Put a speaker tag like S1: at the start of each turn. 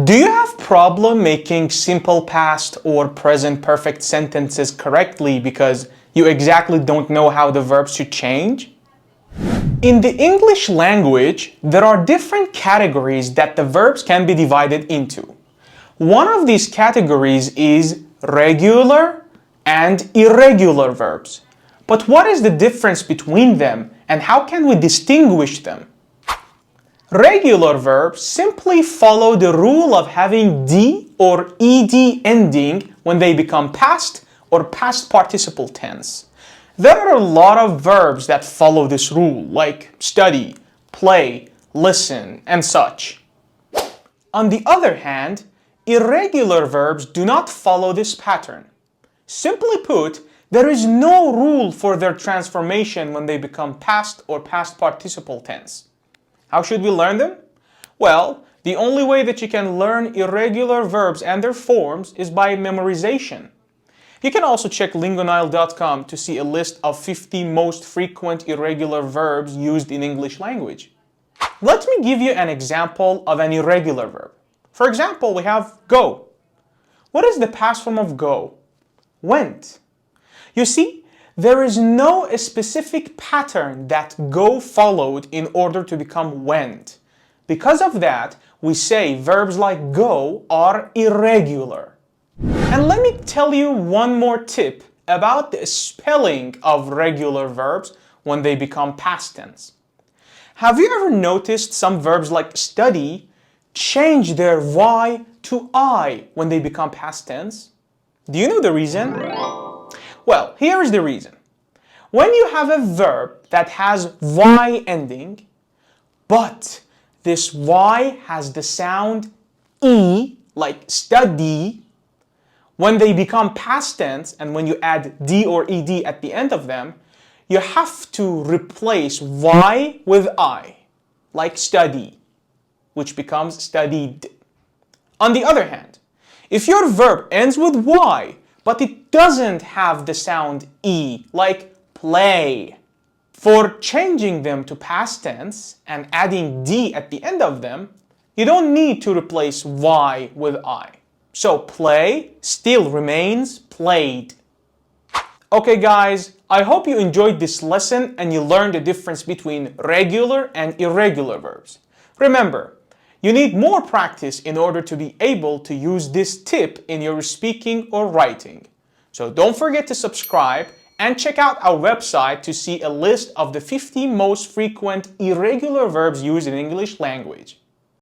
S1: Do you have problem making simple past or present perfect sentences correctly because you exactly don't know how the verbs should change? In the English language, there are different categories that the verbs can be divided into. One of these categories is regular and irregular verbs. But what is the difference between them and how can we distinguish them? Regular verbs simply follow the rule of having D or ED ending when they become past or past participle tense. There are a lot of verbs that follow this rule, like study, play, listen, and such. On the other hand, irregular verbs do not follow this pattern. Simply put, there is no rule for their transformation when they become past or past participle tense. How should we learn them? Well, the only way that you can learn irregular verbs and their forms is by memorization. You can also check lingonile.com to see a list of 50 most frequent irregular verbs used in English language. Let me give you an example of an irregular verb. For example, we have go. What is the past form of go? Went. You see, there is no specific pattern that go followed in order to become went. Because of that, we say verbs like go are irregular. And let me tell you one more tip about the spelling of regular verbs when they become past tense. Have you ever noticed some verbs like study change their Y to I when they become past tense? Do you know the reason? Well, here is the reason. When you have a verb that has Y ending, but this Y has the sound E, like study, when they become past tense and when you add D or ED at the end of them, you have to replace Y with I, like study, which becomes studied. On the other hand, if your verb ends with Y, but it doesn't have the sound E, like play, for changing them to past tense and adding D at the end of them, you don't need to replace Y with I. So play still remains played. Okay guys, I hope you enjoyed this lesson and you learned the difference between regular and irregular verbs. Remember, you need more practice in order to be able to use this tip in your speaking or writing. So don't forget to subscribe and check out our website to see a list of the 50 most frequent irregular verbs used in English language.